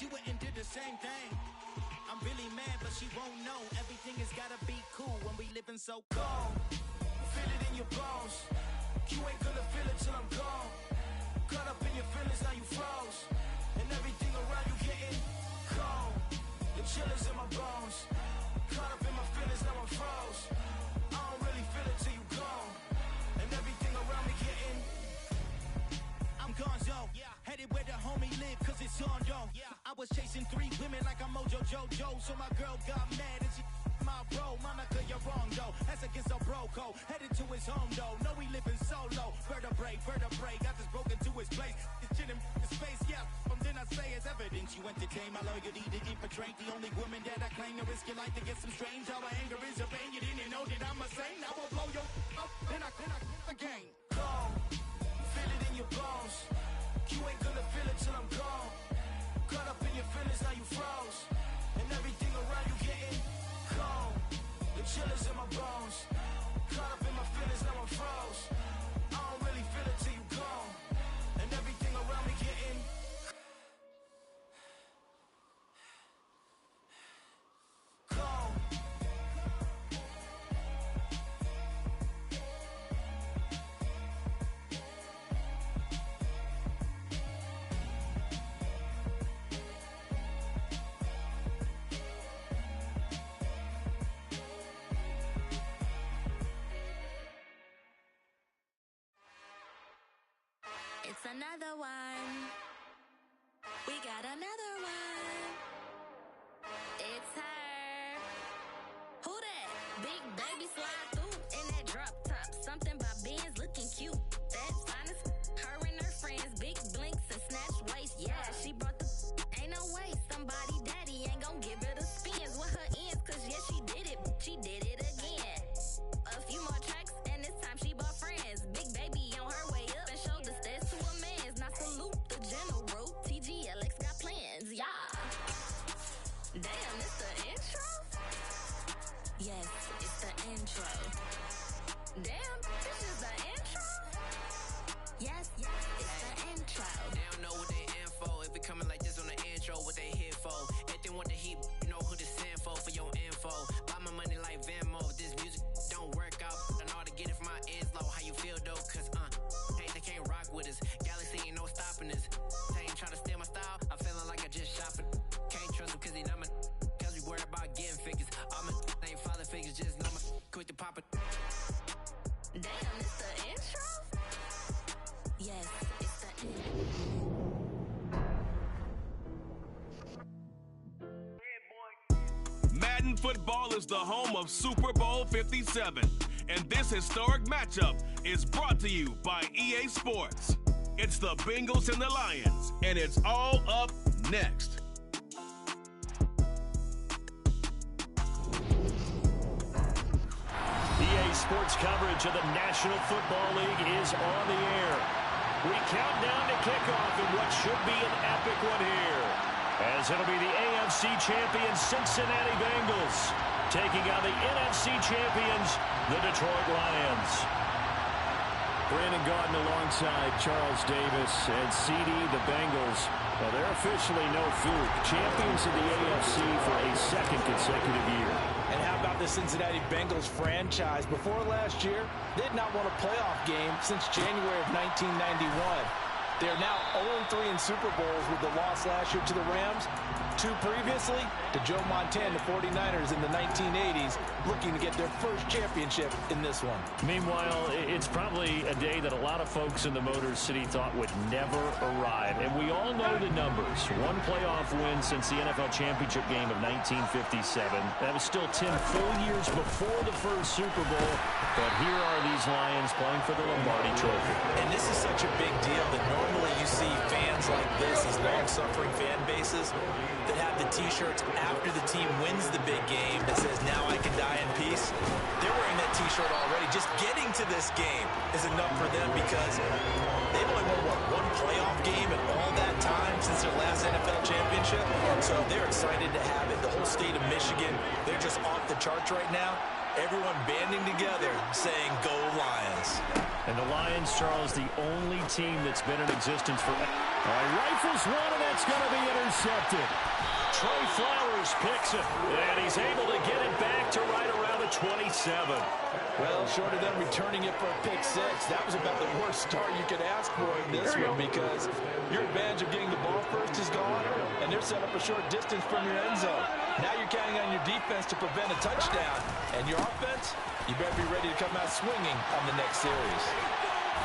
she went and did the same thing. I'm really mad, but she won't know. Everything has gotta be cool when we living so cold. Feel it in your bones. You ain't gonna feel it till I'm gone. Caught up in your feelings, now you froze. And everything around you getting cold. The chillers in my bones. Caught up in my feelings, now I'm froze. I don't really feel it till you gone. And everything around me getting. I'm gonzo. Headed where the homie live, cause it's on though. I was chasing 3 women like I'm Mojo Jojo. So my girl got mad and she my bro. Mama, girl, you're wrong though. That's against a bro code. Headed to his home though. No, we living solo. Vertebrae. Got this broken to his place. It's chin in his face, yeah. From then I say it's evidence. You entertain my loyalty to infiltrate. The only woman that I claim to risk your life to get some strange. Our anger is a pain. You didn't know that I'm a saint. I will blow your up. Then I again. Gone. Feel it in your bones. You ain't gonna feel it till I'm gone. Caught up in your feelings, now you froze. And everything around you getting cold. The chillers in my bones. Caught up in my feelings, now I'm froze. I don't really feel it till you gone. And everything around me getting cold. It's another one. We got another one. It's her. Who that? Big baby slide through in that drop top. Something by Benz looking cute. That's fine as her and her friends. Big blinks and snatch waist. Yeah, she brought the ain't no way. Somebody daddy ain't gon' give her the spins with her ends. Cause yeah, she did it. She did it again. A few more tracks and this time she bought friends. Big baby on her way up and showed the stairs to a man's. Now salute the general. TGLX got plans, yeah. Damn, it's the intro? Yes, it's the intro. Damn, this is the intro? Yes, it's the intro. They don't know what they in for. If we coming like this on the intro, what they here for? If they want the heat, you know who to send for your info. Buy my money like Venmo. If this music don't work out, I know how to get it from my ends low. How you feel though? Cause hey, they can't rock with us. Galaxy ain't no stopping this. They ain't trying to steal my style. I'm feeling like I just shot for. Can't trust him cause he not my. Cause we worried about getting figures. All my ain't father figures, just know my quick to pop it. Damn, it's the intro? Yes, it's the intro. Madden Football is the home of Super Bowl 57, and this historic matchup is brought to you by EA Sports. It's the Bengals and the Lions, and it's all up next. EA Sports coverage of the National Football League is on the air. We count down to kickoff in what should be an epic one here, as it'll be the AFC champions Cincinnati Bengals taking on the NFC champions, the Detroit Lions. Brandon Gaudin alongside Charles Davis and CD, the Bengals. Well, they're officially no fluke. Champions of the AFC for a second consecutive year. And how about the Cincinnati Bengals franchise? Before last year, they had not won a playoff game since January of 1991. They're now 0-3 in Super Bowls with the loss last year to the Rams. 2 previously to Joe Montana, the 49ers in the 1980s, looking to get their first championship in this one. Meanwhile, it's probably a day that a lot of folks in the Motor City thought would never arrive. And we all know the numbers. 1 playoff win since the NFL championship game of 1957. That was still 10 full years before the first Super Bowl. But here are these Lions playing for the Lombardi Trophy. And this is such a big deal that normally you see fans like this, these long-suffering fan bases, that have the T-shirts after the team wins the big game that says, "Now I can die in peace." They're wearing that T-shirt already. Just getting to this game is enough for them because they've only won, 1 playoff game in all that time since their last NFL championship. So they're excited to have it. The whole state of Michigan, they're just off the charts right now. Everyone banding together saying, "Go Lions." And the Lions, Charles, the only team that's been in existence for... All right, rifles one, and that's it's going to be intercepted. Trey Flowers picks it, and he's able to get it back to right around the 27. Well, short of them returning it for a pick six, that was about the worst start you could ask for in this one because your advantage of getting the ball first is gone, and they're set up a short distance from your end zone. Now you're counting on your defense to prevent a touchdown, and your offense, you better be ready to come out swinging on the next series.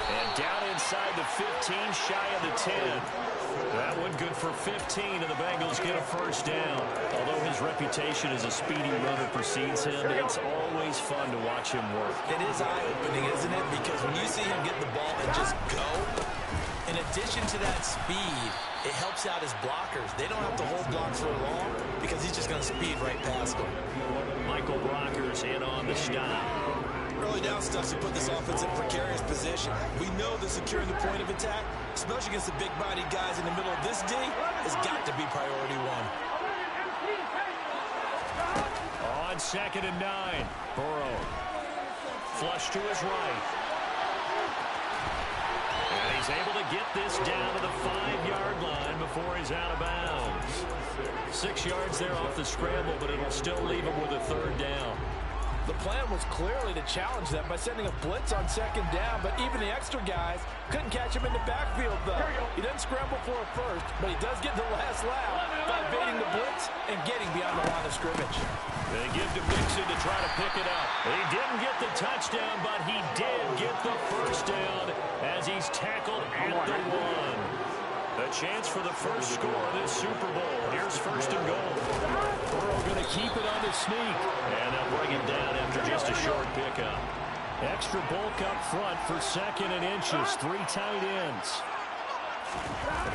And down inside the 15, shy of the 10. That one good for 15, and the Bengals get a first down. Although his reputation as a speedy runner precedes him, it's always fun to watch him work. It is eye-opening, isn't it? Because when you see him get the ball and just go, in addition to that speed, it helps out his blockers. They don't have to hold blocks for long because he's just going to speed right past them. Michael Brockers in on the stop. Early down stuff to put this offense in precarious position. We know that securing the point of attack, especially against the big-bodied guys in the middle of this D, has got to be priority one. On 2nd and 9, Burrow. Flush to his right. And he's able to get this down to the 5-yard line before he's out of bounds. 6 yards there off the scramble, but it'll still leave him with a 3rd down. The plan was clearly to challenge them by sending a blitz on 2nd down, but even the extra guys couldn't catch him in the backfield, though. He doesn't scramble for a first, but he does get the last lap by evading the blitz and getting beyond the line of scrimmage. They give to Mixon to try to pick it up. He didn't get the touchdown, but he did get the first down as he's tackled at the 1. A chance for the first score of this Super Bowl. Here's 1st and goal. Burrow going to keep it on the sneak. And they'll bring him down after just a short pickup. Extra bulk up front for 2nd and inches. 3 tight ends.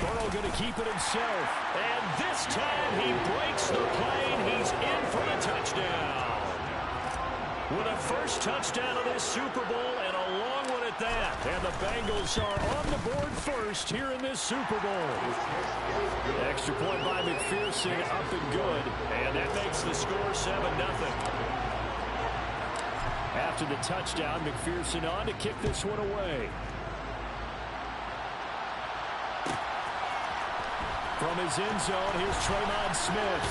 Burrow going to keep it himself. And this time he breaks the plane. He's in for the touchdown. With a first touchdown of this Super Bowl and a long one at that. And the Bengals are on the board first here in this Super Bowl. Extra point by McPherson, up and good. And that makes the score 7-0. After the touchdown, McPherson on to kick this one away. From his end zone, here's Tremon Smith.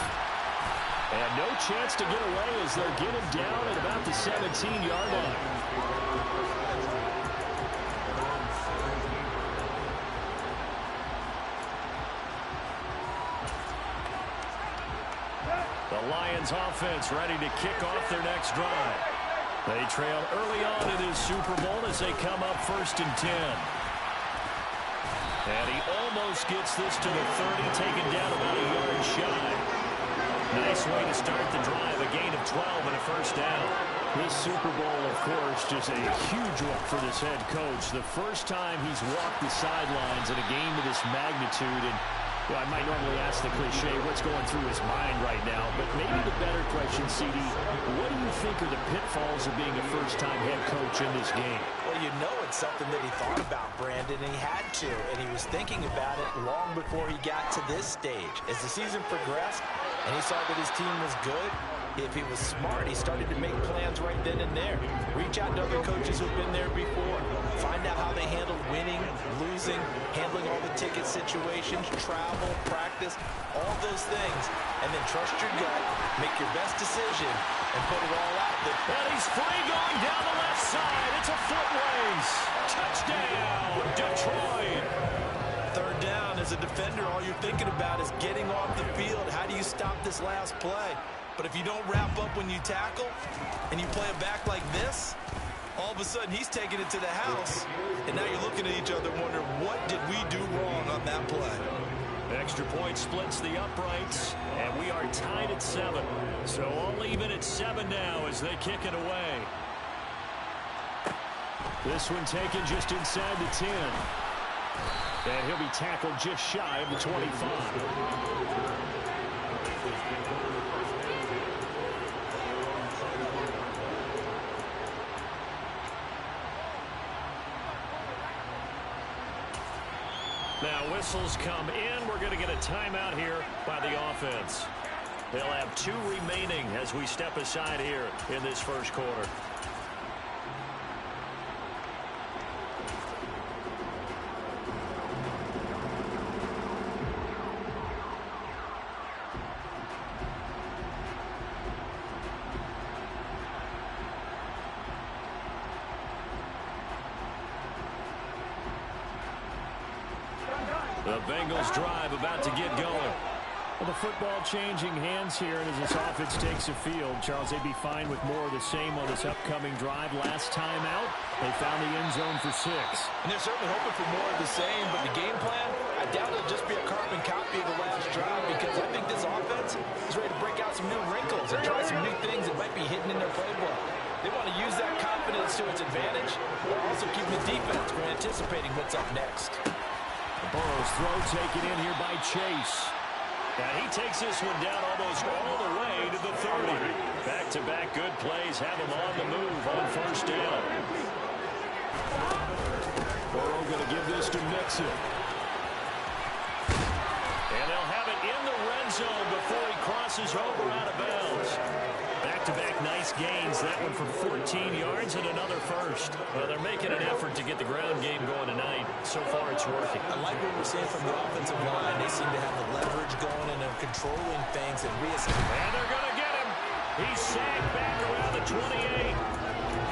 And no chance to get away as they'll get him down at about the 17-yard line. The Lions offense ready to kick off their next drive. They trail early on in this Super Bowl as they come up 1st and 10. And he almost gets this to the 30, taken down about a yard shy. Nice way to start the drive, a gain of 12 and a first down. This Super Bowl, of course, just a huge one for this head coach. The first time he's walked the sidelines in a game of this magnitude. And I might normally ask the cliche, what's going through his mind right now? But maybe the better question, CD, what do you think are the pitfalls of being a first-time head coach in this game? Well, you know it's something that he thought about, Brandon, and he had to. And he was thinking about it long before he got to this stage. As the season progressed, and he saw that his team was good, if he was smart, he started to make plans right then and there. Reach out to other coaches who've been there before. Find out how they handled winning, losing, handling all the ticket situations, travel, practice, all those things. And then trust your gut, make your best decision, and put it all out there. And he's free going down the left side. It's a foot race. Touchdown, Detroit. 3rd down, as a defender, all you're thinking about is getting off the field. How do you stop this last play? But if you don't wrap up when you tackle and you play it back like this, all of a sudden he's taking it to the house, and now you're looking at each other wondering, what did we do wrong on that play? Extra point splits the uprights, and we are tied at 7. So all even at 7 now as they kick it away. This one taken just inside the 10. And he'll be tackled just shy of the 25. Now whistles come in. We're going to get a timeout here by the offense. They'll have 2 remaining as we step aside here in this first quarter. Bengals drive about to get going. Well, the football changing hands here, and as this offense takes the field, Charles, they'd be fine with more of the same on this upcoming drive. Last time out, they found the end zone for 6. And they're certainly hoping for more of the same, but the game plan, I doubt it'll just be a carbon copy of the last drive, because I think this offense is ready to break out some new wrinkles and try some new things that might be hidden in their playbook. They want to use that confidence to its advantage, while also keeping the defense from anticipating what's up next. Burrow's throw taken in here by Chase. Now he takes this one down almost all the way to the 30. Back-to-back good plays have him on the move on first down. Burrow going to give this to Mixon. And they'll have it in the red zone before he crosses over out of bounds. Back-to-back nice gains. That one for 14 yards and another first. Well, they're making an effort to get the ground game going tonight. So far, it's working. I like what we're seeing from the offensive line. They seem to have the leverage going and they're controlling things and reassessing. And they're going to get him. He's sagged back around the 28.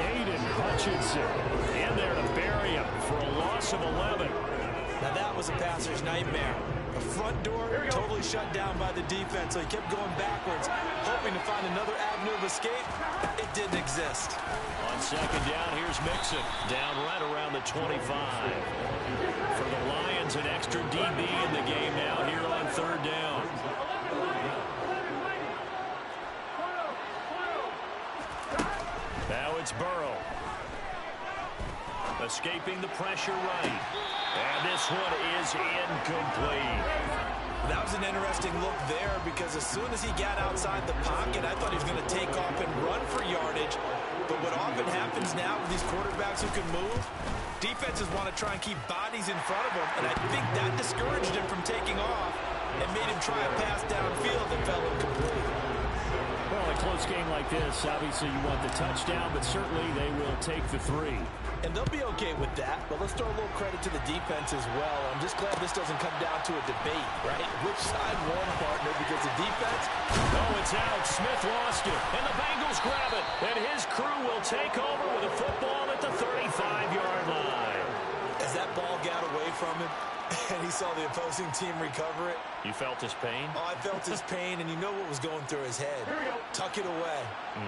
Aiden Hutchinson in there to bury him for a loss of 11. Now that was a passer's nightmare. The front door totally shut down by the defense, so he kept going backwards, hoping to find another avenue of escape. It didn't exist. On second down, here's Mixon, down right around the 25. For the Lions, an extra DB in the game now here on third down. Now it's Burrow. Escaping the pressure right. And this one is incomplete. That was an interesting look there, because as soon as he got outside the pocket, I thought he was going to take off and run for yardage. But what often happens now with these quarterbacks who can move, defenses want to try and keep bodies in front of them, and I think that discouraged him from taking off and made him try a pass downfield that fell incomplete. Well, a close game like this, obviously you want the touchdown, but certainly they will take the 3. And they'll be okay with that, but let's throw a little credit to the defense as well. I'm just glad this doesn't come down to a debate, right? Which side won, partner, because the defense... Oh, it's out. Smith lost it, and the Bengals grab it, and his crew will take over with a football at the 35-yard line. As that ball got away from him, and he saw the opposing team recover it. You felt his pain? Oh, I felt his pain, and you know what was going through his head. Tuck it away.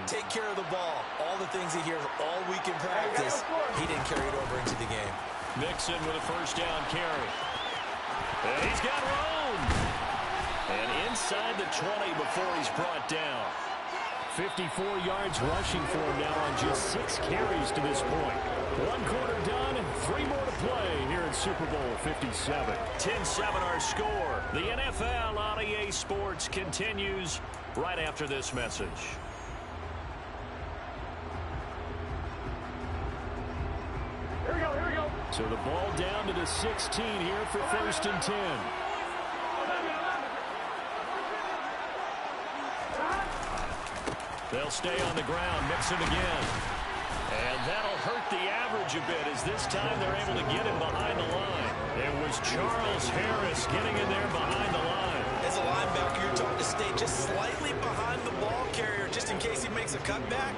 Take care of the ball. All the things he hears all week in practice, he didn't carry it over into the game. Mixon with a first down carry. And he's got room. And inside the 20 before he's brought down. 54 yards rushing for him now on just 6 carries to this point. 1 quarter done, 3 more to play here in Super Bowl 57. 10-7 our score. The NFL on EA Sports continues right after this message. Here we go. So the ball down to the 16 here for first and 10. They'll stay on the ground, Mixon again. And that'll hurt the average a bit, as this time they're able to get him behind the line. It was Charles Harris getting in there behind the line. As a linebacker, you're told to stay just slightly behind the ball carrier just in case he makes a cutback.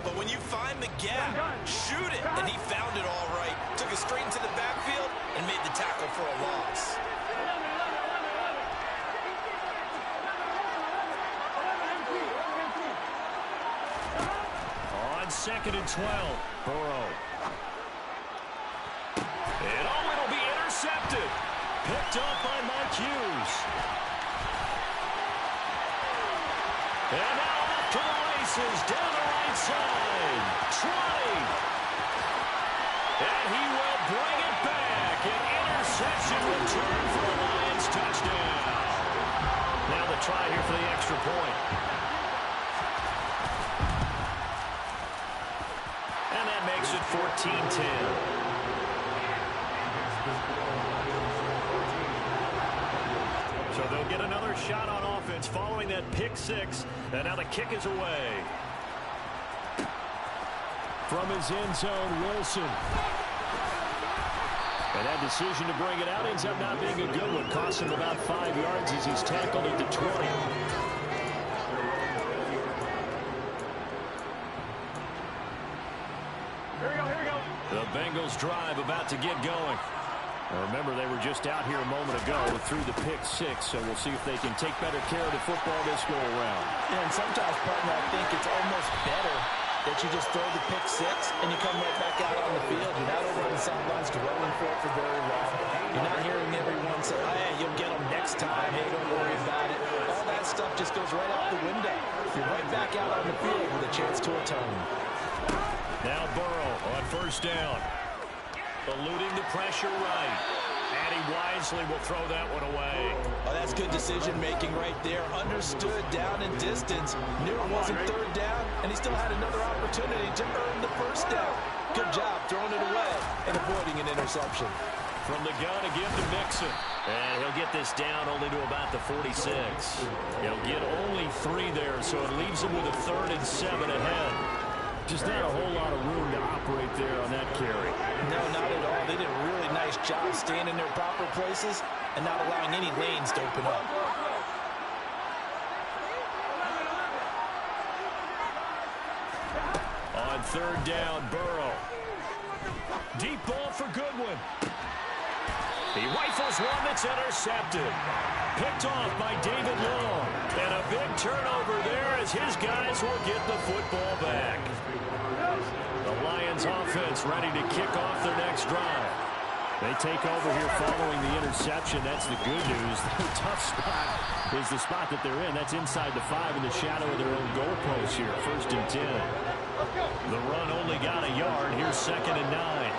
But when you find the gap, shoot it. And he found it all right. Took it straight into the backfield and made the tackle for a loss. Second and 12. Burrow. And it'll be intercepted. Picked up by Mike Hughes. And now off to the races down the right side. 20. And he will bring it back. An interception return for the Lions touchdown. Now the try here for the extra point. Makes it 14-10. So they'll get another shot on offense following that pick 6. And now the kick is away. From his end zone, Wilson. And that decision to bring it out ends up not being a good one. Costs him about 5 yards as he's tackled at the 20. The Bengals drive about to get going. Remember, they were just out here a moment ago through the pick six, so we'll see if they can take better care of the football this go-around. Yeah, and sometimes, partner, I think it's almost better that you just throw the pick six and you come right back out on the field. You're not over on the sidelines dwelling for it for very long. You're not hearing everyone say, oh, hey, you'll get them next time. Hey, don't worry about it. All that stuff just goes right out the window. You're right back out on the field with a chance to atone. Now Burrow on first down. Eluding the pressure right. And he wisely will throw that one away. Oh, that's good decision-making right there. Understood down and distance. Knew it wasn't third down, and he still had another opportunity to earn the first down. Good job throwing it away and avoiding an interception. From the gun again to Mixon. And he'll get this down only to about the 46. He'll get only 3 there, so it leaves him with a 3rd and 7 ahead. Just not a whole lot of room to operate there on that carry. No, not at all. They did a really nice job staying in their proper places and not allowing any lanes to open up. On third down, Burrow. Deep ball for Goodwin. He rifles one that's intercepted. Picked off by David Long. And a big turnover there as his guys will get the football back. The Lions offense ready to kick off their next drive. They take over here following the interception. That's the good news. The tough spot is the spot that they're in. That's inside the 5 in the shadow of their own goalpost here. 1st and 10. The run only got a yard. Here's 2nd and 9.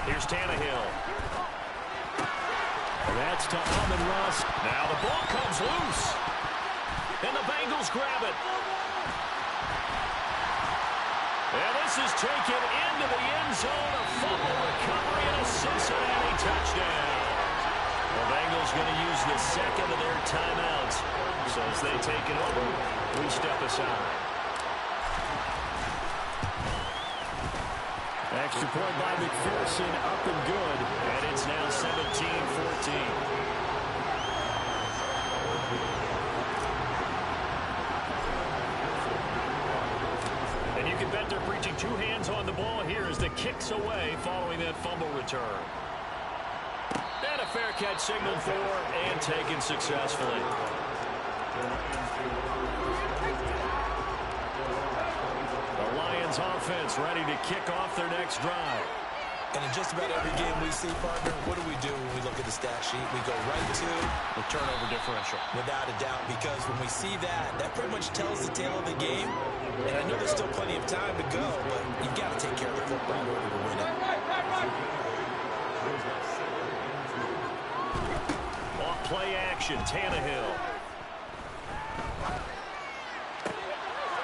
Here's Tannehill. That's to Amon-Ra. Now the ball comes loose. And the Bengals grab it. And this is taken into the end zone. A fumble recovery and a Cincinnati touchdown. The Bengals going to use the 2nd of their timeouts. So as they take it over, we step aside. Extra point by McPherson, up and good. And it's now 17-14. And you can bet they're preaching 2 hands on the ball here as the kick's away following that fumble return. And a fair catch signaled for and taken successfully. The Lions offense ready to kick off their next drive. And in just about every game we see, partner, what do we do when we look at the stat sheet? We go right to the turnover differential. Without a doubt, because when we see that, that pretty much tells the tale of the game. And I know there's still plenty of time to go, but you've got to take care of the football in order to win it. Off play action, Tannehill.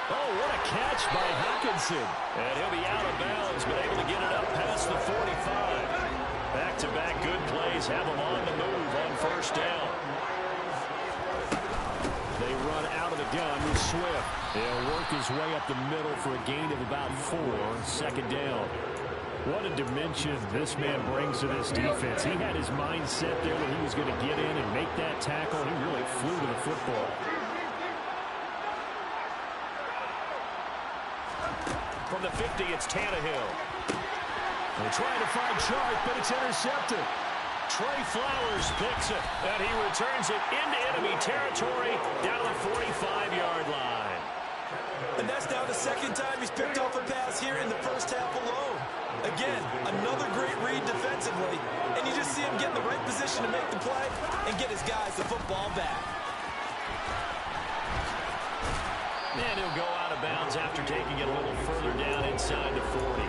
Oh, what a catch by Hockenson. And he'll be out of bounds, but able to get it up past the 45. Back-to-back good plays have him on the move on first down. They run out of the gun with Swift. He'll work his way up the middle for a gain of about 4. 2nd down. What a dimension this man brings to this defense. He had his mind set there that he was going to get in and make that tackle. He really flew to the football. From the 50, it's Tannehill. They're trying to find Chark, but it's intercepted. Trey Flowers picks it, and he returns it into enemy territory down to the 45-yard line. And that's now the 2nd time he's picked off a pass here in the first half alone. Again, another great read defensively, and you just see him get in the right position to make the play and get his guys the football back. And he'll go out of bounds after taking it a little further down inside the 40.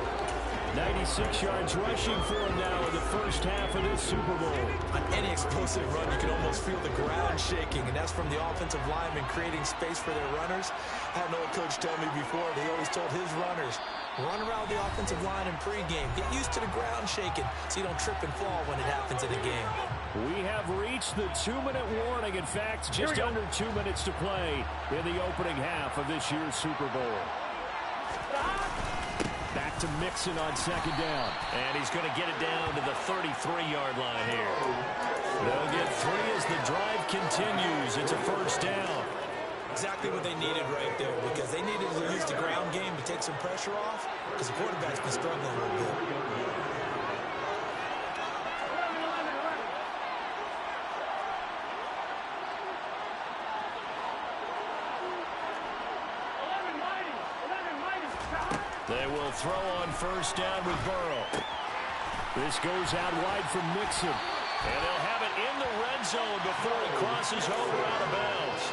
96 yards rushing for him now in the first half of this Super Bowl. On any explosive run, you can almost feel the ground shaking, and that's from the offensive linemen creating space for their runners. I had an old coach tell me before, they always told his runners, run around the offensive line in pregame. Get used to the ground shaking so you don't trip and fall when it happens in a game. We have reached the 2-minute warning. In fact, just under 2 minutes to play in the opening half of this year's Super Bowl. Back to Mixon on 2nd down. And he's going to get it down to the 33-yard line here. They'll get 3 as the drive continues. It's a first down. Exactly what they needed right there, because they needed to use the ground game to take some pressure off, because the quarterback's been struggling a little bit. They will throw on first down with Burrow. This goes out wide from Mixon. And they'll have it in the red zone before he crosses over out of bounds.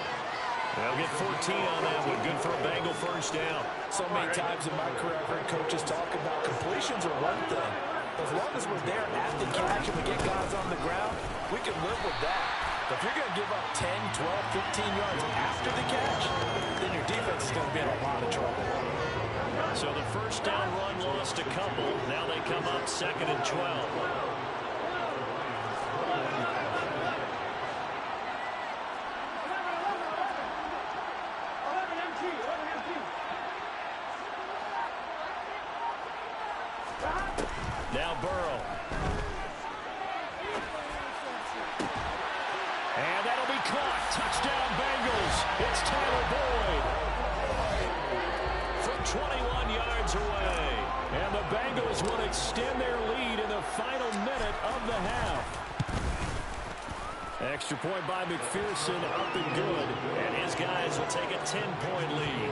They'll get 14 on that one. Good for a Bengal first down. So many times in my career, I've heard coaches talk about completions are one thing. As long as we're there at the catch and we get guys on the ground, we can live with that. But if you're going to give up 10, 12, 15 yards after the catch, then your defense is going to be in a lot of trouble. So the first down run lost a couple. Now they come up 2nd and 12. Now Burrow. And that'll be caught. Touchdown Bengals. It's Tyler Boyd. From 21 yards away. And the Bengals will extend their lead in the final minute of the half. Extra point by McPherson, up and good. And his guys will take a 10-point lead.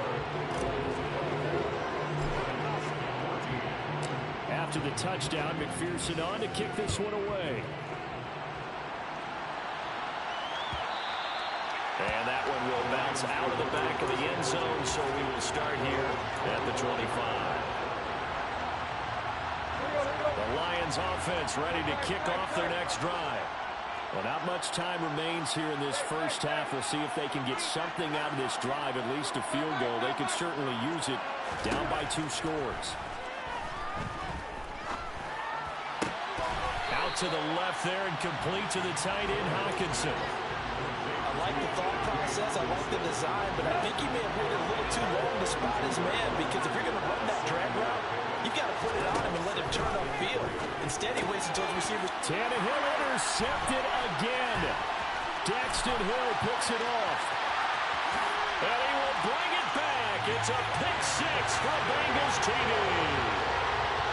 After the touchdown, McPherson on to kick this one away. And that one will bounce out of the back of the end zone, so we will start here at the 25. The Lions offense ready to kick off their next drive. Well, not much time remains here in this first half. We'll see if they can get something out of this drive, at least a field goal. They could certainly use it down by 2 scores. Out to the left there and complete to the tight end, Hawkinson. I like the thought process. I like the design, but I think he may have waited a little too long to spot his man, because if you're going to run that drag route, you've got to put it on him and let him turn upfield. Instead, he waits until his receivers. Tannehill intercepted again. Daxton Hill picks it off. And he will bring it back. It's a pick 6 for Bengals TD.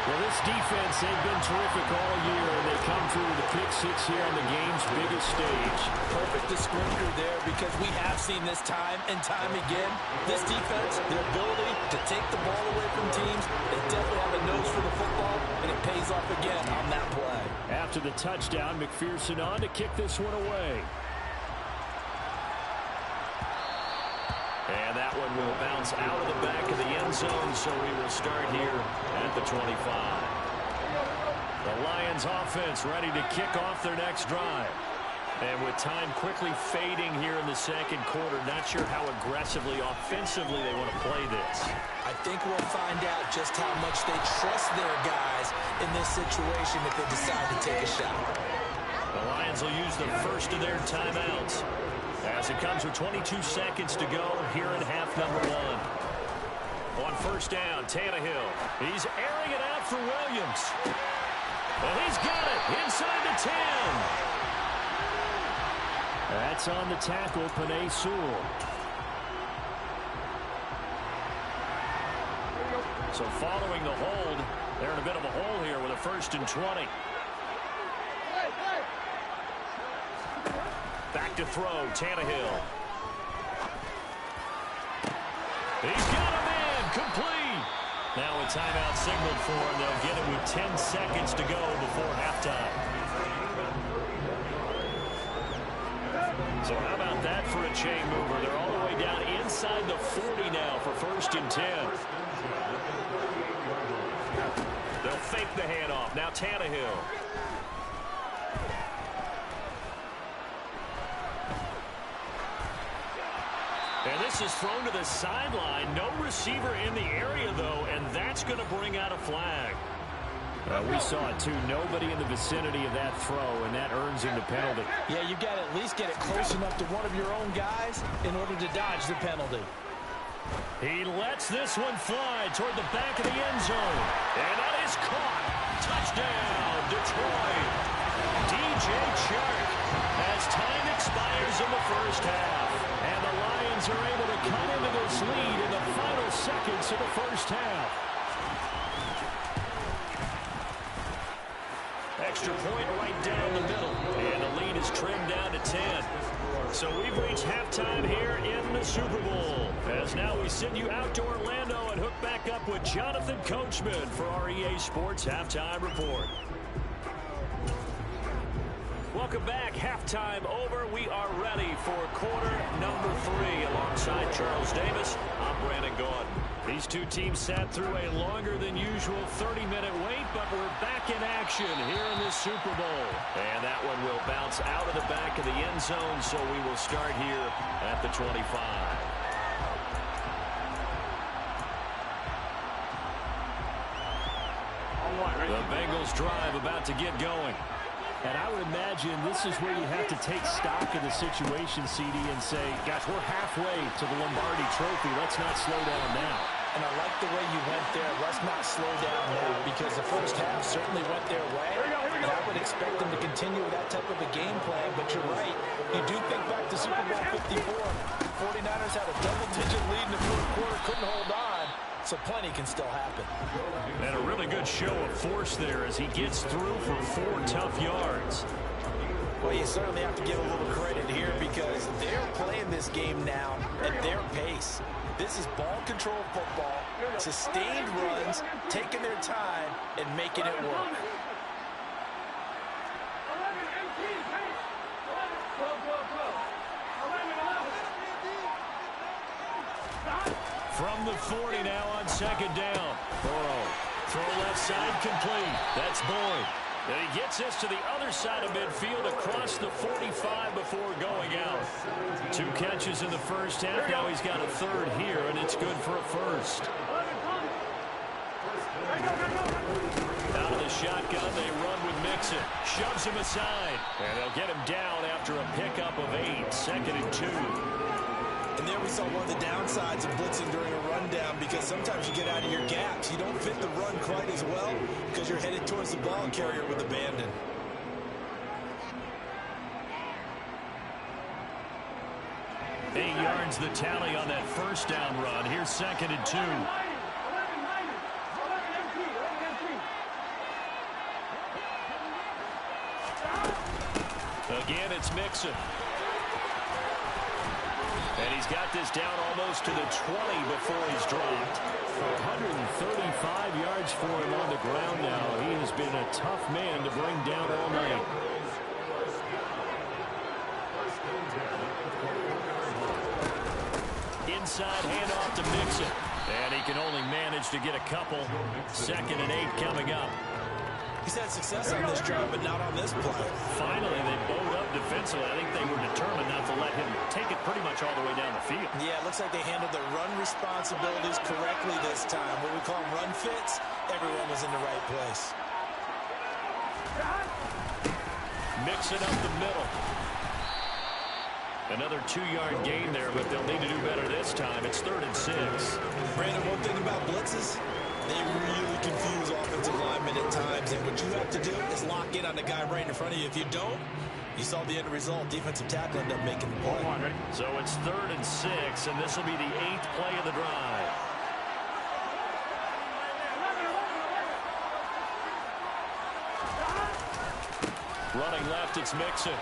Well, this defense, they've been terrific all year, and they come through with a pick 6 here on the game's biggest stage. Perfect descriptor there, because we have seen this time and time again. This defense, their ability to take the ball away from teams, they definitely have a nose for the football, and it pays off again on that play. After the touchdown, McPherson on to kick this one away. And that one will bounce out of the back of the end zone, so we will start here at the 25. The Lions offense ready to kick off their next drive. And with time quickly fading here in the second quarter, not sure how aggressively, offensively they want to play this. I think we'll find out just how much they trust their guys in this situation if they decide to take a shot. The Lions will use the first of their timeouts, as it comes with 22 seconds to go here in half number 1. On first down, Tannehill. He's airing it out for Williams. And he's got it inside the 10. That's on the tackle, Penei Sewell. So following the hold, they're in a bit of a hole here with a 1st and 20. Back to throw, Tannehill. He's got a man, complete. Now a timeout signaled for him. They'll get it with 10 seconds to go before halftime. So how about that for a chain mover? They're all the way down inside the 40 now for 1st and 10. They'll fake the handoff. Now Tannehill. And this is thrown to the sideline. No receiver in the area, though, and that's going to bring out a flag. We saw it, too. Nobody in the vicinity of that throw, and that earns him the penalty. Yeah, you've got to at least get it close enough to one of your own guys in order to dodge the penalty. He lets this one fly toward the back of the end zone. And that is caught. Touchdown, Detroit. DJ Chark as time expires in the first half. And the Lions are able to cut into this lead in the final seconds of the first half. Extra point right down the middle. And the lead is trimmed down to 10. So we've reached halftime here in the Super Bowl. As now we send you out to Orlando and hook back up with Jonathan Coachman for our EA Sports Halftime Report. Welcome back. Halftime over. We are ready for quarter number 3. Alongside Charles Davis, I'm Brandon Gaudin. These two teams sat through a longer than usual 30-minute wait, but we're back in action here in this Super Bowl. And that one will bounce out of the back of the end zone, so we will start here at the 25. The Bengals drive about to get going. And I would imagine this is where you have to take stock of the situation, CD, and say, gosh, we're halfway to the Lombardi Trophy. Let's not slow down now. And I like the way you went there. Let's not slow down now, because the first half certainly went their way. And I would expect them to continue with that type of a game plan. But you're right. You do think back to Super Bowl 54. 49ers had a double-digit lead in the fourth quarter, couldn't hold on. So plenty can still happen. And a really good show of force there as he gets through for 4 tough yards. Well, you certainly have to give a little credit here because they're playing this game now at their pace. This is ball control football, sustained runs, taking their time, and making it work. From the 40 now on second down. Burrow. Throw left side complete. That's Boyd. And he gets this to the other side of midfield across the 45 before going out. 2 catches in the first half. Now he's got a third here, and it's good for a first. Out of the shotgun, they run with Mixon. Shoves him aside. And they'll get him down after a pickup of 8. 2nd and 2. And there we saw one of the downsides of blitzing during a rundown, because sometimes you get out of your gaps. You don't fit the run quite as well because you're headed towards the ball carrier with abandon. Eight yards the tally on that first down run. Here's 2nd and 2. Again, it's Mixon. And he's got this down almost to the 20 before he's dropped. 135 yards for him on the ground now. He has been a tough man to bring down all night. Inside handoff to Mixon. And he can only manage to get a couple. 2nd and 8 coming up. He's had success on this drive, but not on this play. Finally, they bowed up defensively. I think they were determined not to let him take it pretty much all the way down the field. Yeah, it looks like they handled their run responsibilities correctly this time. What we call them run fits, everyone was in the right place. Mix it up the middle. Another 2-yard gain there, but they'll need to do better this time. It's 3rd and 6. Brandon, one thing about blitzes, they really confuse offensive linemen at times, and what you have to do is lock in on the guy right in front of you. If you don't, you saw the end result. Defensive tackle ended up making the play. So it's 3rd and 6, and this will be the 8th play of the drive. Running left, it's Mixon.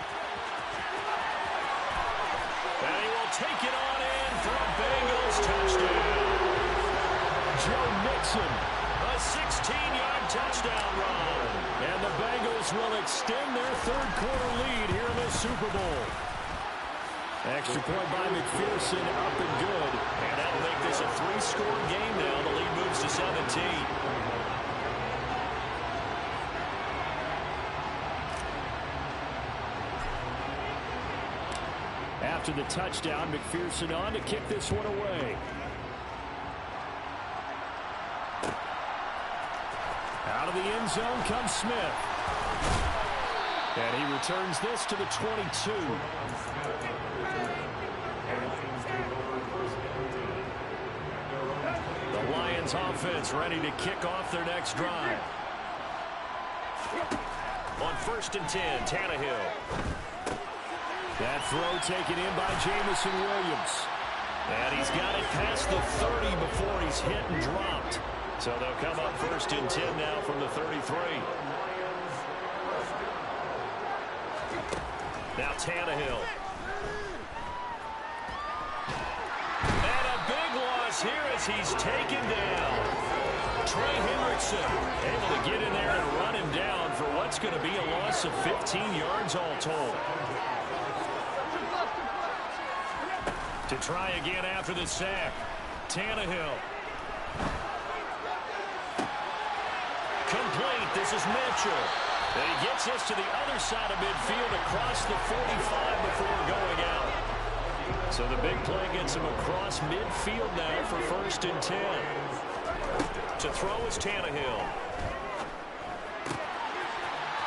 And he will take it on in for a Bengals touchdown. Joe Mixon, a 16-yard touchdown run. And the Bengals will extend their 3rd quarter lead here in the Super Bowl. Extra point by McPherson, up and good. And that'll make this a 3-score game now. The lead moves to 17. After the touchdown, McPherson on to kick this one away. Out of the end zone comes Smith. And he returns this to the 22. The Lions offense ready to kick off their next drive. On 1st and 10, Tannehill. That throw taken in by Jamison Williams. And he's got it past the 30 before he's hit and dropped. So they'll come up 1st and 10 now from the 33. Now Tannehill. And a big loss here as he's taken down. Trey Hendrickson able to get in there and run him down for what's going to be a loss of 15 yards all told. To try again after the sack. Tannehill. Complete. This is Mitchell. And he gets us to the other side of midfield across the 45 before going out. So the big play gets him across midfield now for 1st and 10. To throw is Tannehill.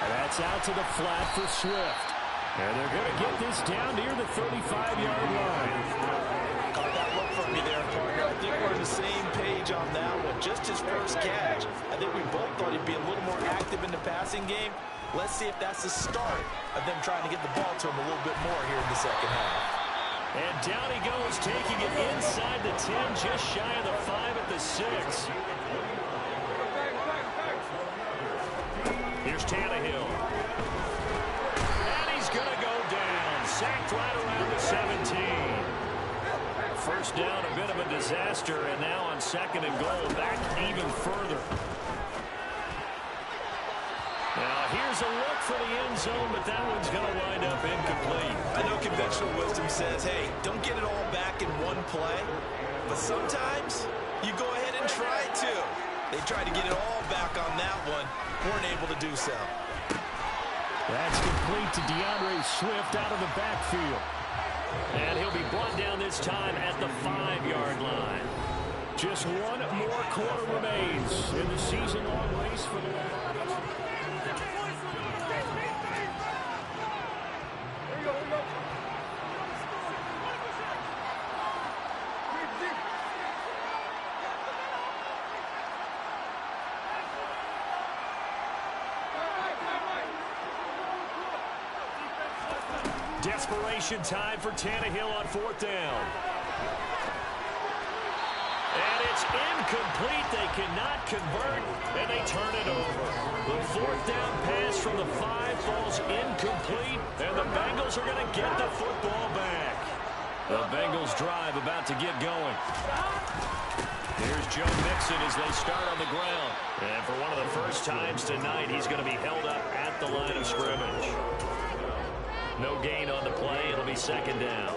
And that's out to the flat for Swift. And they're going to get this down near the 35-yard line. Caught that look from me there, partner. I think we're on the same page on that one. Just his first catch. I think we both thought he'd be a little more active in the passing game. Let's see if that's the start of them trying to get the ball to him a little bit more here in the second half. And down he goes, taking it inside the 10, just shy of the 5 at the 6. Here's Tannehill. And he's going to go down. Sacked right around the 17. First down, a bit of a disaster, and now on 2nd and goal, back even further. Now, here's a look for the end zone, but that one's going to wind up incomplete. I know conventional wisdom says, hey, don't get it all back in one play. But sometimes you go ahead and try to. They tried to get it all back on that one. Weren't able to do so. That's complete to DeAndre Swift out of the backfield. And he'll be brought down this time at the 5-yard line. Just one more quarter remains in the season-long race for the Lions. Desperation time for Tannehill on 4th down. And it's incomplete. They cannot convert, and they turn it over. The 4th down pass from the 5 falls incomplete, and the Bengals are going to get the football back. The Bengals drive about to get going. Here's Joe Mixon as they start on the ground. And for one of the first times tonight, he's going to be held up at the line of scrimmage. No gain on the play. It'll be 2nd down.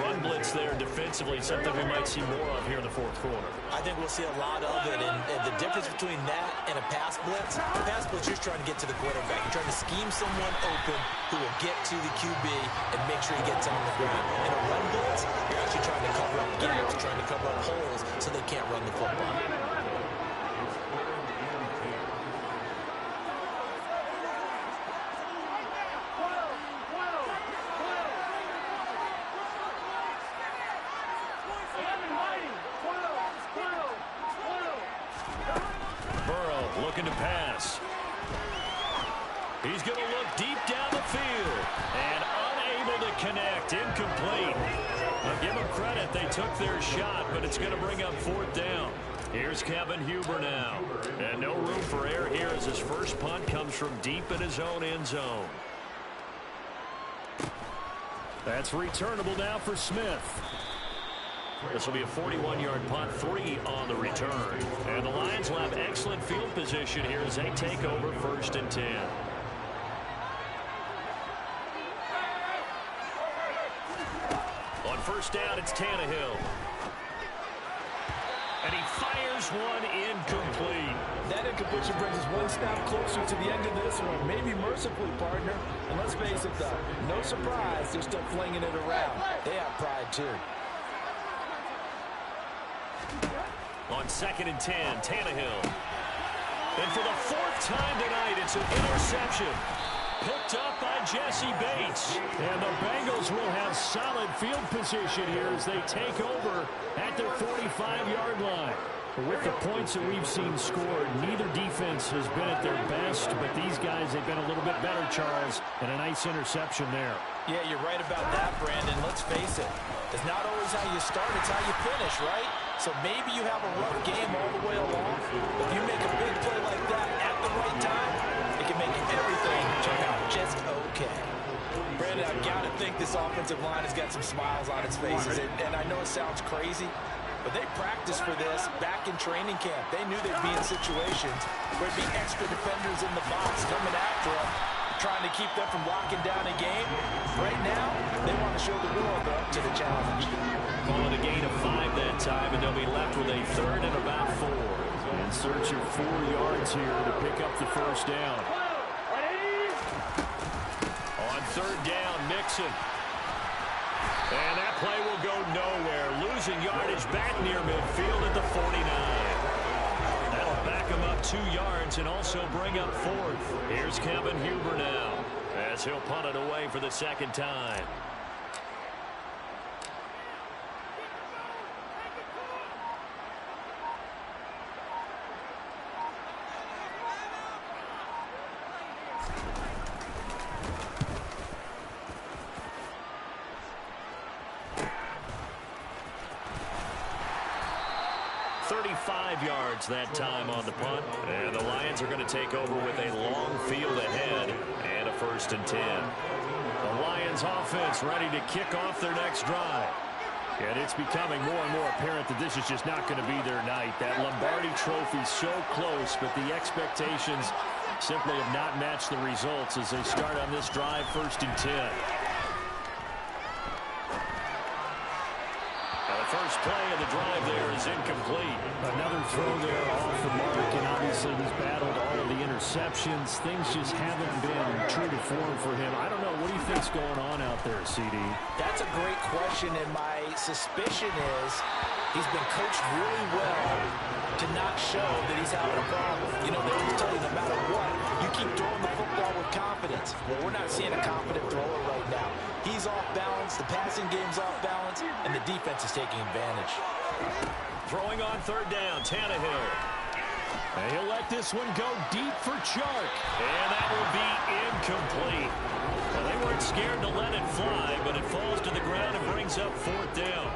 Run blitz there defensively, something we might see more of here in the 4th quarter. I think we'll see a lot of it, and the difference between that and a pass blitz, you're just trying to get to the quarterback. You're trying to scheme someone open who will get to the QB and make sure he gets on the ground. In a run blitz, you're actually trying to cover up gaps, trying to cover up holes so they can't run the football. Looking to pass. He's going to look deep down the field and unable to connect. Incomplete. I'll give them credit. They took their shot, but it's going to bring up 4th down. Here's Kevin Huber now. And no room for error here as his first punt comes from deep in his own end zone. That's returnable now for Smith. This will be a 41-yard punt, 3 on the return. And the Lions will have excellent field position here as they take over 1st and 10. On 1st down, it's Tannehill. And he fires one incomplete. That incompletion brings us one snap closer to the end of this one. Maybe mercifully, partner. And let's face it, though, no surprise they're still flinging it around. They have pride, too. On 2nd and 10, Tannehill. And for the 4th time tonight, it's an interception. Picked up by Jesse Bates. And the Bengals will have solid field position here as they take over at their 45-yard line. With the points that we've seen scored, neither defense has been at their best, but these guys, they've been a little bit better, Charles, and a nice interception there. Yeah, you're right about that, Brandon. Let's face it. It's not always how you start, it's how you finish, right? So maybe you have a rough game all the way along. If you make a big play like that at the right time, it can make everything turn out just okay. Brandon, I've got to think this offensive line has got some smiles on its faces. And I know it sounds crazy, but they practiced for this back in training camp. They knew they'd be in situations where there'd be extra defenders in the box coming after them, trying to keep them from locking down a game. Right now, they want to show the world they're up to the challenge. Calling a gain of 5 that time, and they'll be left with a 3rd and about 4. In search of 4 yards here to pick up the first down. On 3rd down, Mixon. And that play will go nowhere. Losing yardage back near midfield at the 49. That'll back him up 2 yards and also bring up 4th. Here's Kevin Huber now as he'll punt it away for the 2nd time. Yards that time on the punt, and the Lions are going to take over with a long field ahead and a 1st and 10. The Lions offense ready to kick off their next drive, and it's becoming more and more apparent that this is just not going to be their night. That Lombardi Trophy so close, but the expectations simply have not matched the results as they start on this drive, 1st and 10. First play of the drive there is incomplete. Another throw there off the mark, and obviously he's battled all of the interceptions. Things just haven't been true to form for him. I don't know. What do you think's going on out there, CD? That's a great question, and my suspicion is he's been coached really well to not show that he's having a problem. You know, they always tell you no matter what, you keep throwing the football with confidence. Well, we're not seeing a confident thrower right now. He's off balance, the passing game's off balance, and the defense is taking advantage. Throwing on 3rd down, Tannehill. And he'll let this one go deep for Chark. And that will be incomplete. Well, they weren't scared to let it fly, but it falls to the ground and brings up 4th down.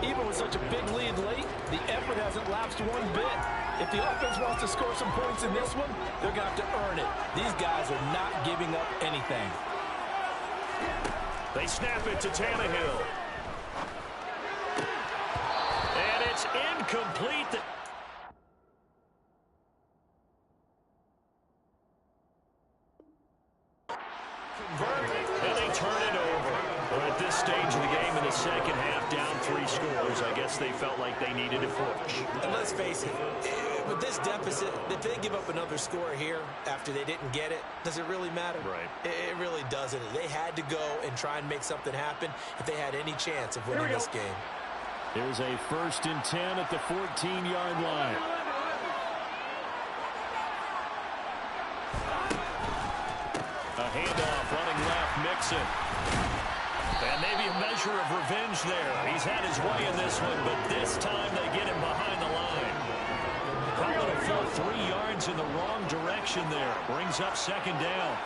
Even with such a big lead late, the effort hasn't lapsed one bit. If the offense wants to score some points in this one, they're going to have to earn it. These guys are not giving up anything. They snap it to Tannehill. And it's incomplete. And they turn it over. But at this stage of the game in the second half, down 3 scores, I guess they felt like they needed a push. And let's face it, with this deficit, if they give up another score here after they didn't get it, does it really matter? Right. It really doesn't. They had to go and try and make something happen if they had any chance of winning this game. Here's a 1st and 10 at the 14-yard line. A handoff running left, Mixon. And maybe a measure of revenge there. He's had his way in this one, but this time they get him behind the line. Call it a full 3 yards in the wrong direction there. Brings up 2nd down.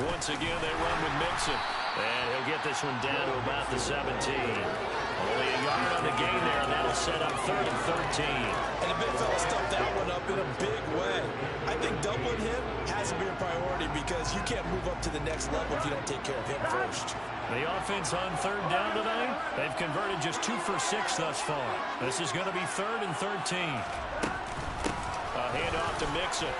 Once again, they run with Mixon. And he'll get this one down to about the 17. Only a yard on the gain there, and that'll set up 3rd and 13. And the big fella stuffed that one up in a big way. I think doubling him has to be a priority because you can't move up to the next level if you don't take care of him first. The offense on 3rd down tonight, they've converted just 2 for 6 thus far. This is going to be 3rd and 13. A handoff to Mixon.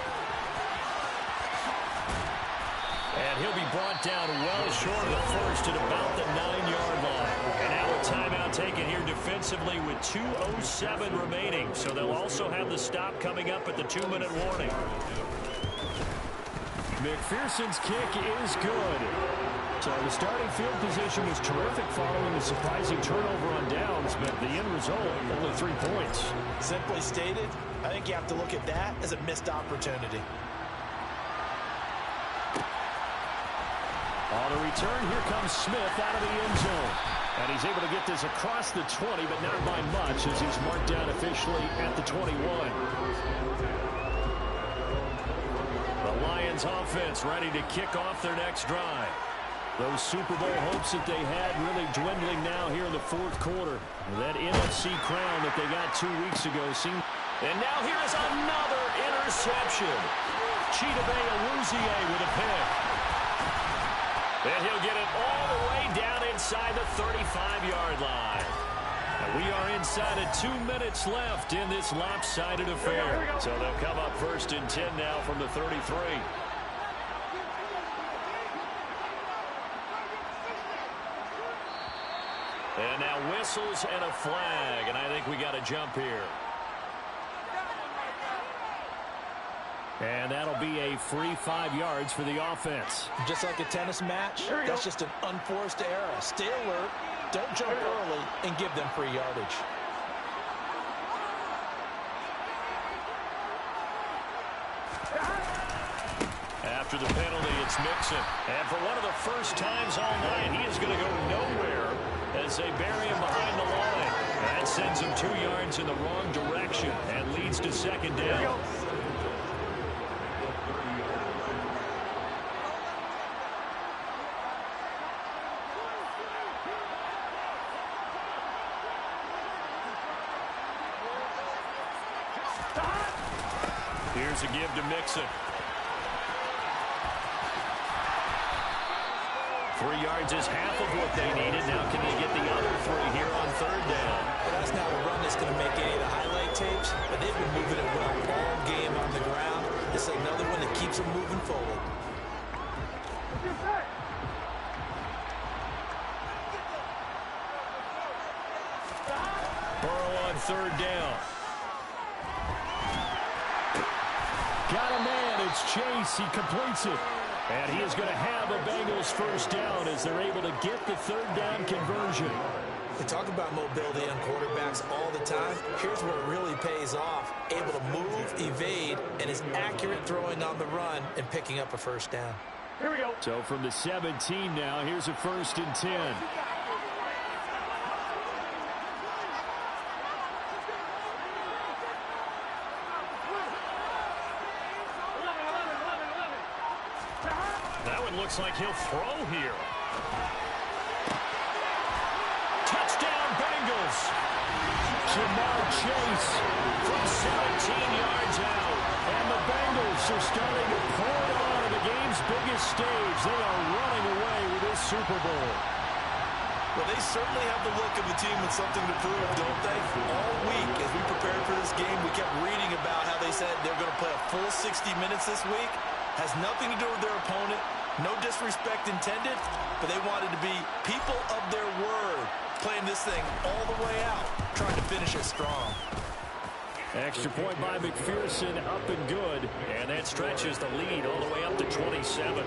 And he'll be brought down well short of the first at about the 9-yard line. And now a timeout taken here defensively with 2:07 remaining. So they'll also have the stop coming up at the 2-minute warning. McPherson's kick is good. So the starting field position was terrific following the surprising turnover on downs, but the end result, only 3 points. Simply stated, I think you have to look at that as a missed opportunity. On the return, here comes Smith out of the end zone. And he's able to get this across the 20, but not by much as he's marked down officially at the 21. The Lions offense ready to kick off their next drive. Those Super Bowl hopes that they had really dwindling now here in the fourth quarter. That NFC crown that they got 2 weeks ago seemed... And now here is another interception. Chidobe Awuzie with a pick. And he'll get it all the way down inside the 35-yard line. And we are inside of 2 minutes left in this lopsided affair. So they'll come up 1st and 10 now from the 33. And now whistles and a flag, and I think we got a jump here. And that'll be a free 5 yards for the offense. Just like a tennis match, that's just an unforced error. Stay alert, don't jump early, and give them free yardage. After the penalty, it's Mixon. And for one of the first times all night, he is going to go nowhere as they bury him behind the line. That sends him 2 yards in the wrong direction and leads to 2nd down. Here's a give to Mixon. 3 yards is half of what they needed. Now can they get the other 3 here on 3rd down? Well, that's not a run that's going to make any of the highlight tapes, but they've been moving it well all game on the ground. This is another one that keeps them moving forward. Burrow on 3rd down. Got a man. It's Chase. He completes it. And he is going to have a Bengals 1st down as they're able to get the 3rd down conversion. We talk about mobility on quarterbacks all the time. Here's where it really pays off. Able to move, evade, and is accurate throwing on the run and picking up a 1st down. Here we go. So from the 17 now, here's a 1st and 10. Looks like he'll throw here. Touchdown Bengals. Jamar Chase from 17 yards out. And the Bengals are starting to pour it on in the game's biggest stage. They are running away with this Super Bowl. Well, they certainly have the look of a team with something to prove, don't they? All week, as we prepared for this game, we kept reading about how they said they're going to play a full 60 minutes this week. Has nothing to do with their opponent. No disrespect intended, but they wanted to be people of their word, playing this thing all the way out, trying to finish it strong. Extra point by McPherson, up and good, and that stretches the lead all the way up to 27.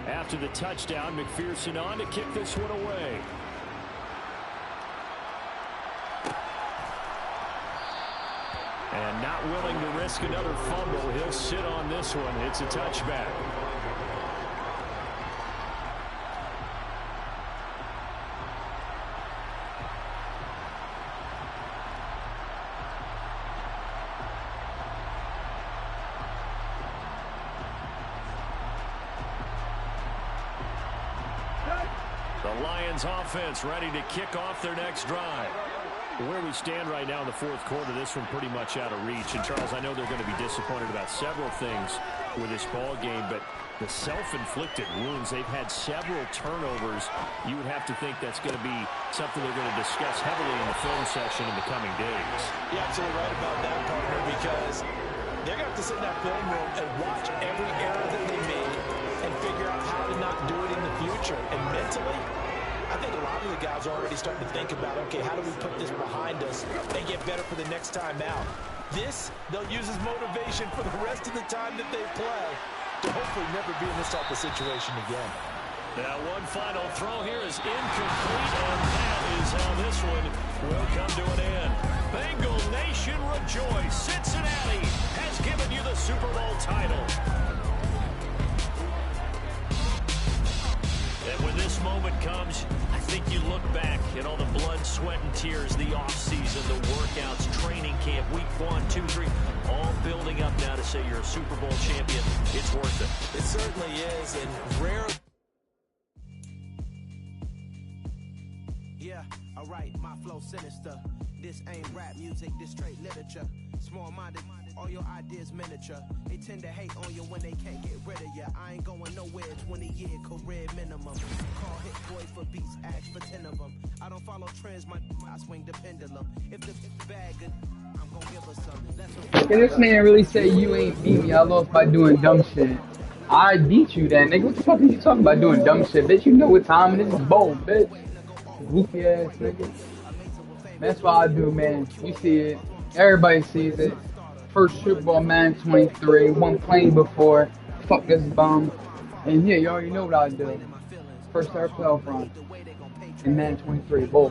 After the touchdown, McPherson on to kick this one away. And not willing to risk another fumble, he'll sit on this one. It's a touchback. The Lions offense ready to kick off their next drive. Where we stand right now in the fourth quarter, this one pretty much out of reach. And, Charles, I know they're going to be disappointed about several things with this ball game, but the self-inflicted wounds, they've had several turnovers. You would have to think that's going to be something they're going to discuss heavily in the film section in the coming days. You're absolutely right about that, partner, because they're going to have to sit in that film room and watch every error that they made and figure out how to not do it in the future. And mentally, I think a lot of the guys are already starting to think about, okay, how do we put this behind us and get better for the next time out? This, they'll use as motivation for the rest of the time that they play to hopefully never be in this type of situation again. Now one final throw here is incomplete, and that is how this one will come to an end. Bengal Nation rejoice. Cincinnati has given you the Super Bowl title. And when this moment comes, I think you look back at all the blood, sweat, and tears, the offseason, the workouts, training camp, week 1, 2, 3, all building up now to say you're a Super Bowl champion. It's worth it. It certainly is, and rare. Yeah, alright, my flow sinister. This ain't rap music, this straight literature. Small-minded, all your ideas miniature. They tend to hate on you when they can't get rid of you. I ain't going nowhere, 20-year career minimum. Call Hit Boy for beats, ask for 10 of them. I don't follow trends, I swing the pendulum. If the bag good, I'm gonna give her some. Can this man really say you ain't beat me? I lost by doing dumb shit. I beat you then, nigga. What the fuck are you talking about doing dumb shit? Bitch, you know what time it is. Bold, bitch. Goofy ass nigga. That's what I do, man. You see it. Everybody sees it. First Super Bowl, man, 23. One playing before. Fuck this bum. And yeah, you already know what I do. First ever playoff run. And man, 23. Bold.